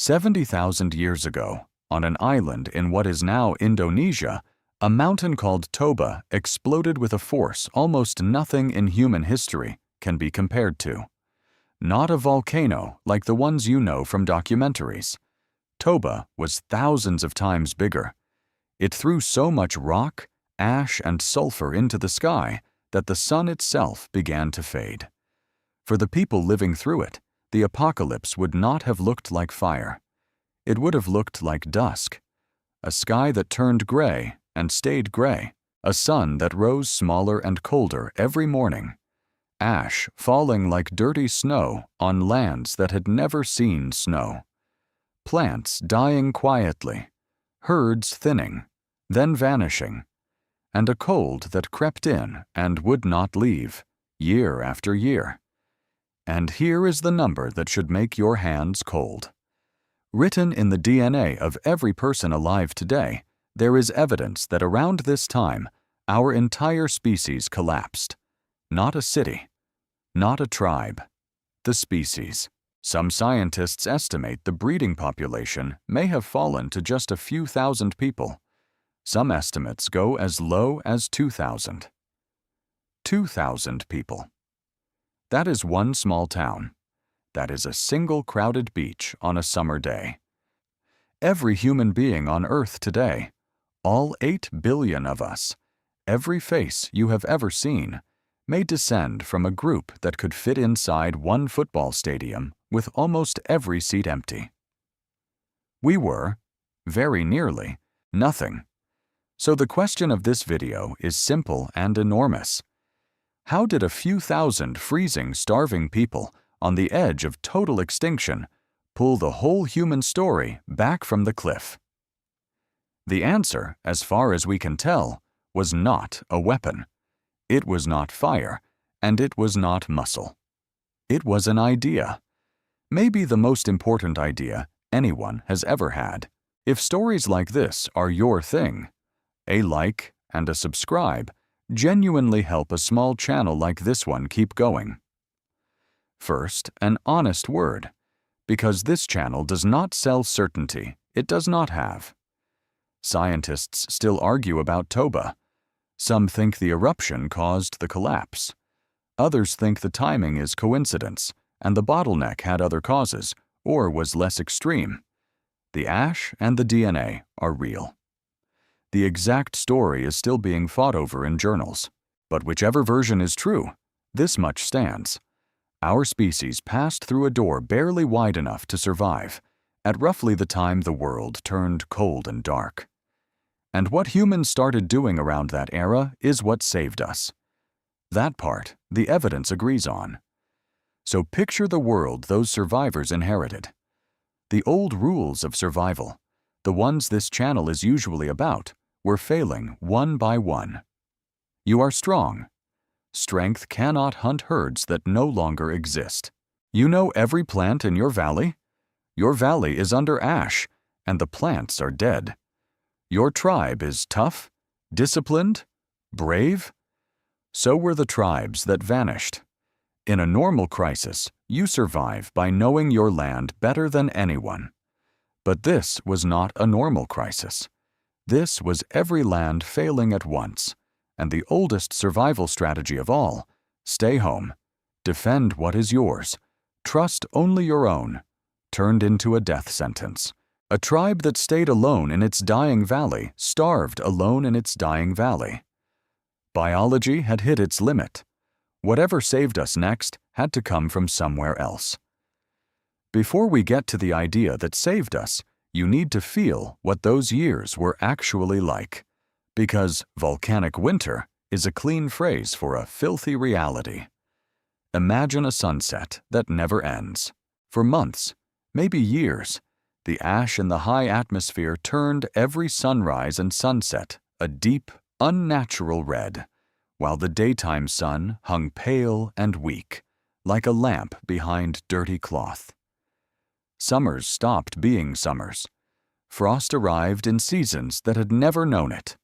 70,000 years ago, on an island in what is now Indonesia, a mountain called Toba exploded with a force almost nothing in human history can be compared to. Not a volcano like the ones you know from documentaries. Toba was thousands of times bigger. It threw so much rock, ash, and sulfur into the sky that the sun itself began to fade. For the people living through it, the apocalypse would not have looked like fire. It would have looked like dusk, a sky that turned gray and stayed gray, a sun that rose smaller and colder every morning, ash falling like dirty snow on lands that had never seen snow, plants dying quietly, herds thinning, then vanishing, and a cold that crept in and would not leave, year after year. And here is the number that should make your hands cold. Written in the DNA of every person alive today, there is evidence that around this time, our entire species collapsed. Not a city, not a tribe, the species. Some scientists estimate the breeding population may have fallen to just a few thousand people. Some estimates go as low as 2,000. 2,000 people. That is one small town. That is a single crowded beach on a summer day. Every human being on Earth today, all 8 billion of us, every face you have ever seen, may descend from a group that could fit inside one football stadium with almost every seat empty. We were, very nearly, nothing. So the question of this video is simple and enormous. How did a few thousand freezing, starving people on the edge of total extinction pull the whole human story back from the cliff? The answer, as far as we can tell, was not a weapon. It was not fire, and it was not muscle. It was an idea. Maybe the most important idea anyone has ever had. If stories like this are your thing, a like and a subscribe genuinely help a small channel like this one keep going. First, an honest word, because this channel does not sell certainty. It does not have. Scientists still argue about Toba. Some think the eruption caused the collapse. Others think the timing is coincidence, and the bottleneck had other causes, or was less extreme. The ash and the DNA are real. The exact story is still being fought over in journals. But whichever version is true, this much stands. Our species passed through a door barely wide enough to survive, at roughly the time the world turned cold and dark. And what humans started doing around that era is what saved us. That part, the evidence agrees on. So picture the world those survivors inherited. The old rules of survival, the ones this channel is usually about, were failing one by one. You are strong. Strength cannot hunt herds that no longer exist. You know every plant in your valley? Your valley is under ash, and the plants are dead. Your tribe is tough, disciplined, brave. So were the tribes that vanished. In a normal crisis, you survive by knowing your land better than anyone. But this was not a normal crisis. This was every land failing at once, and the oldest survival strategy of all, stay home, defend what is yours, trust only your own, turned into a death sentence. A tribe that stayed alone in its dying valley starved alone in its dying valley. Biology had hit its limit. Whatever saved us next had to come from somewhere else. Before we get to the idea that saved us, you need to feel what those years were actually like, because volcanic winter is a clean phrase for a filthy reality. Imagine a sunset that never ends. For months, maybe years, the ash in the high atmosphere turned every sunrise and sunset a deep, unnatural red, while the daytime sun hung pale and weak, like a lamp behind dirty cloth. Summers stopped being summers. Frost arrived in seasons that had never known it.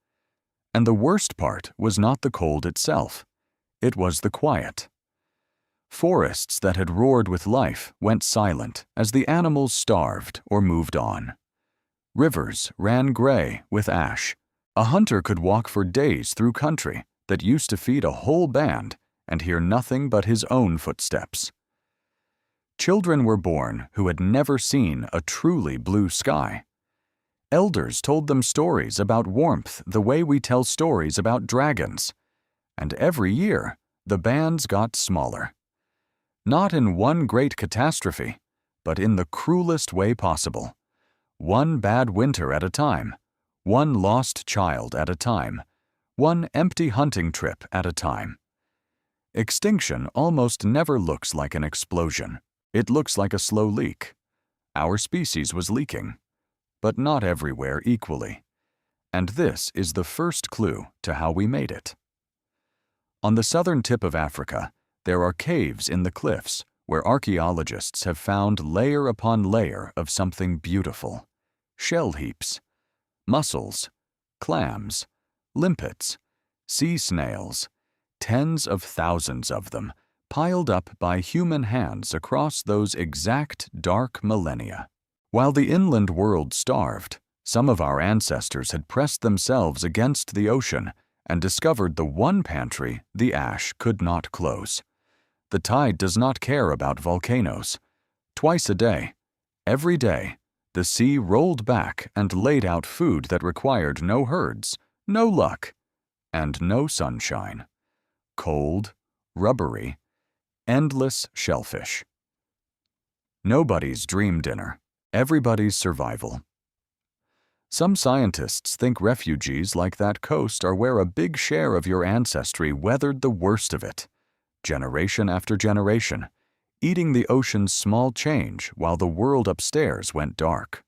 And the worst part was not the cold itself. It was the quiet. Forests that had roared with life went silent as the animals starved or moved on. Rivers ran gray with ash. A hunter could walk for days through country that used to feed a whole band and hear nothing but his own footsteps. Children were born who had never seen a truly blue sky. Elders told them stories about warmth the way we tell stories about dragons. And every year, the bands got smaller. Not in one great catastrophe, but in the cruelest way possible. One bad winter at a time, one lost child at a time, one empty hunting trip at a time. Extinction almost never looks like an explosion. It looks like a slow leak. Our species was leaking, but not everywhere equally. And this is the first clue to how we made it. On the southern tip of Africa, there are caves in the cliffs where archaeologists have found layer upon layer of something beautiful. Shell heaps, mussels, clams, limpets, sea snails, tens of thousands of them, piled up by human hands across those exact dark millennia. While the inland world starved, some of our ancestors had pressed themselves against the ocean and discovered the one pantry the ash could not close. The tide does not care about volcanoes. Twice a day, every day, the sea rolled back and laid out food that required no herds, no luck, and no sunshine. Cold, rubbery, endless shellfish. Nobody's dream dinner, everybody's survival. Some scientists think refugees like that coast are where a big share of your ancestry weathered the worst of it, generation after generation, eating the ocean's small change while the world upstairs went dark.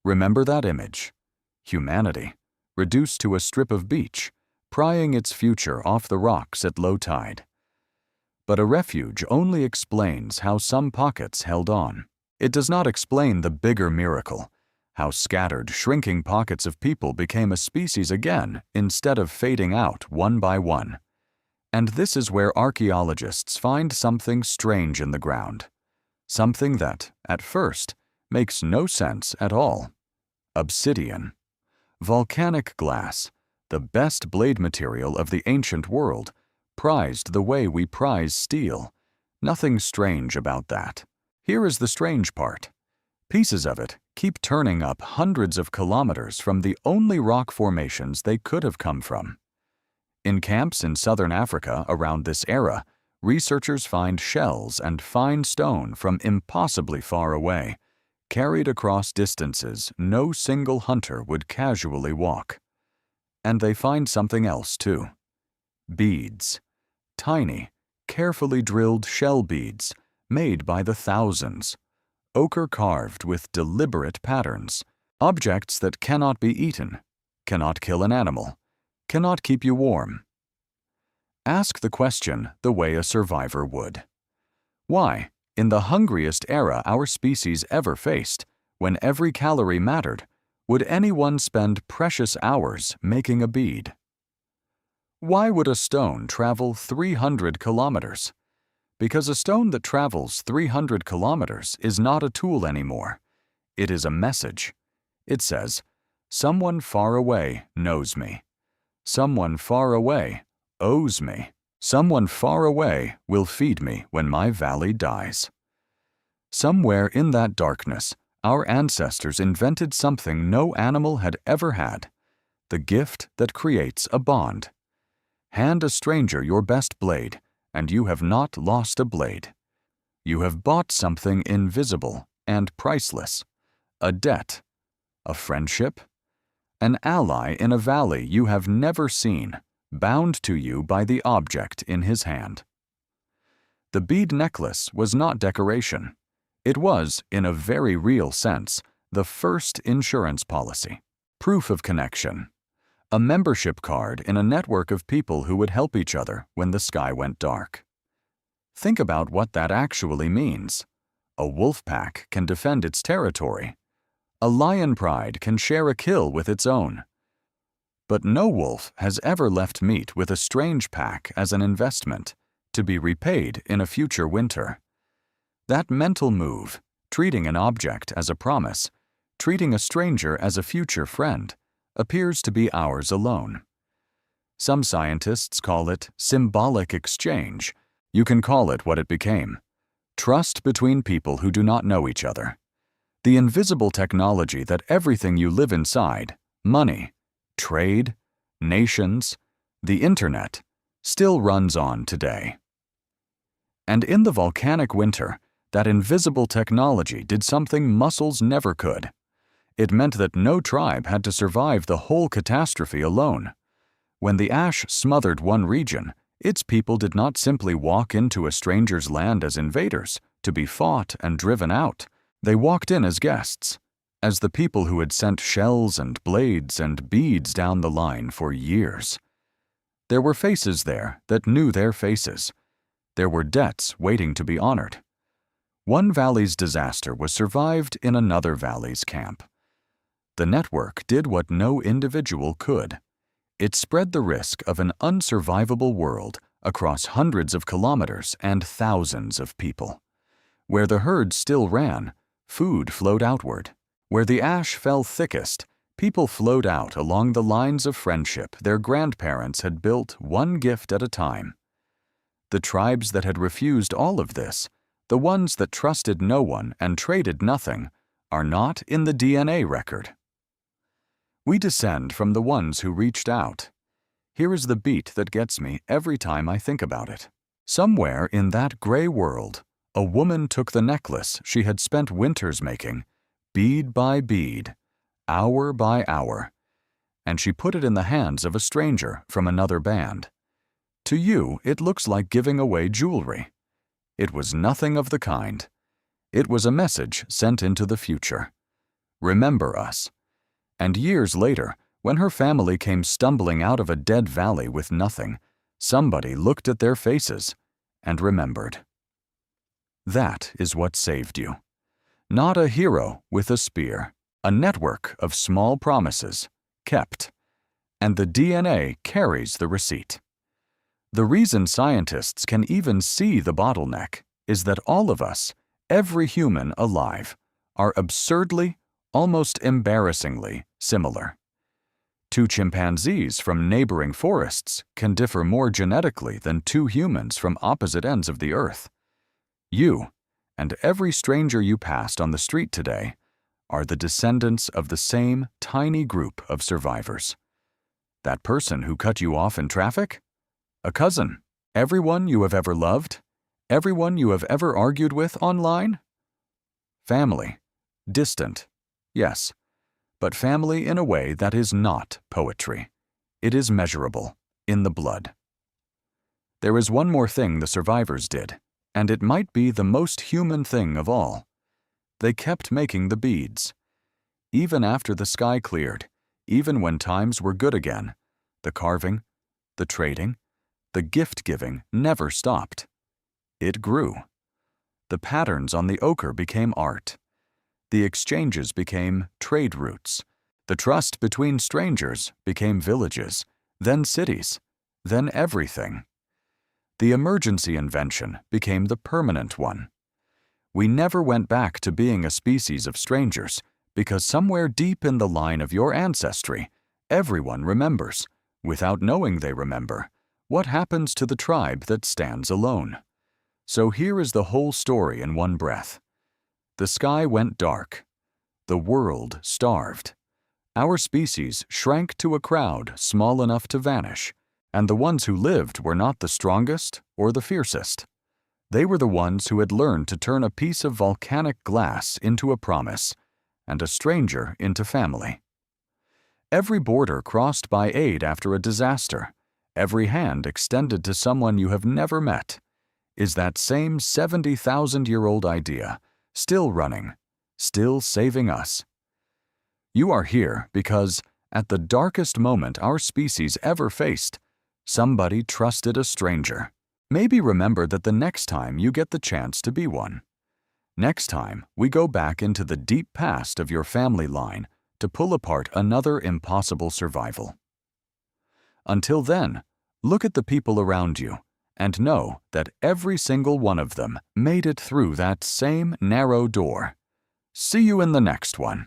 Remember that image? Humanity, reduced to a strip of beach, prying its future off the rocks at low tide. But a refuge only explains how some pockets held on. It does not explain the bigger miracle, how scattered, shrinking pockets of people became a species again instead of fading out one by one. And this is where archaeologists find something strange in the ground. Something that, at first, makes no sense at all. Obsidian. Volcanic glass, the best blade material of the ancient world, prized the way we prize steel. Nothing strange about that. Here is the strange part. Pieces of it keep turning up hundreds of kilometers from the only rock formations they could have come from. In camps in southern Africa around this era, researchers find shells and fine stone from impossibly far away, carried across distances no single hunter would casually walk. And they find something else too. Beads. Tiny, carefully drilled shell beads, made by the thousands. Ochre carved with deliberate patterns. Objects that cannot be eaten, cannot kill an animal, cannot keep you warm. Ask the question the way a survivor would. Why, in the hungriest era our species ever faced, when every calorie mattered, would anyone spend precious hours making a bead? Why would a stone travel 300 kilometers? Because a stone that travels 300 kilometers is not a tool anymore. It is a message. It says, "Someone far away knows me. Someone far away owes me. Someone far away will feed me when my valley dies." Somewhere in that darkness, our ancestors invented something no animal had ever had, the gift that creates a bond. Hand a stranger your best blade, and you have not lost a blade. You have bought something invisible and priceless, a debt, a friendship, an ally in a valley you have never seen, bound to you by the object in his hand. The bead necklace was not decoration. It was, in a very real sense, the first insurance policy, proof of connection, a membership card in a network of people who would help each other when the sky went dark. Think about what that actually means. A wolf pack can defend its territory. A lion pride can share a kill with its own. But no wolf has ever left meat with a strange pack as an investment, to be repaid in a future winter. That mental move, treating an object as a promise, treating a stranger as a future friend, appears to be ours alone. Some scientists call it symbolic exchange. You can call it what it became: trust between people who do not know each other. The invisible technology that everything you live inside, money, trade, nations, the internet, still runs on today. And in the volcanic winter, that invisible technology did something muscles never could. It meant that no tribe had to survive the whole catastrophe alone. When the ash smothered one region, its people did not simply walk into a stranger's land as invaders, to be fought and driven out. They walked in as guests, as the people who had sent shells and blades and beads down the line for years. There were faces there that knew their faces. There were debts waiting to be honored. One valley's disaster was survived in another valley's camp. The network did what no individual could. It spread the risk of an unsurvivable world across hundreds of kilometers and thousands of people. Where the herd still ran, food flowed outward. Where the ash fell thickest, people flowed out along the lines of friendship their grandparents had built one gift at a time. The tribes that had refused all of this, the ones that trusted no one and traded nothing, are not in the DNA record. We descend from the ones who reached out. Here is the beat that gets me every time I think about it. Somewhere in that gray world, a woman took the necklace she had spent winters making, bead by bead, hour by hour, and she put it in the hands of a stranger from another band. To you, it looks like giving away jewelry. It was nothing of the kind. It was a message sent into the future. Remember us. And years later, when her family came stumbling out of a dead valley with nothing, somebody looked at their faces and remembered. That is what saved you. Not a hero with a spear, a network of small promises, kept. And the DNA carries the receipt. The reason scientists can even see the bottleneck is that all of us, every human alive, are absurdly, almost embarrassingly similar. Two chimpanzees from neighboring forests can differ more genetically than two humans from opposite ends of the earth. You, and every stranger you passed on the street today, are the descendants of the same tiny group of survivors. That person who cut you off in traffic? A cousin? Everyone you have ever loved? Everyone you have ever argued with online? Family. Distant. Yes, but family in a way that is not poetry. It is measurable, in the blood. There is one more thing the survivors did, and it might be the most human thing of all. They kept making the beads. Even after the sky cleared, even when times were good again, the carving, the trading, the gift-giving never stopped. It grew. The patterns on the ochre became art. The exchanges became trade routes. The trust between strangers became villages, then cities, then everything. The emergency invention became the permanent one. We never went back to being a species of strangers because somewhere deep in the line of your ancestry, everyone remembers, without knowing they remember, what happens to the tribe that stands alone. So here is the whole story in one breath. The sky went dark. The world starved. Our species shrank to a crowd small enough to vanish, and the ones who lived were not the strongest or the fiercest. They were the ones who had learned to turn a piece of volcanic glass into a promise, and a stranger into family. Every border crossed by aid after a disaster, every hand extended to someone you have never met, is that same 70,000-year-old idea, still running, still saving us. You are here because, at the darkest moment our species ever faced, somebody trusted a stranger. Maybe remember that the next time you get the chance to be one. Next time we go back into the deep past of your family line to pull apart another impossible survival. Until then, look at the people around you and know that every single one of them made it through that same narrow door. See you in the next one.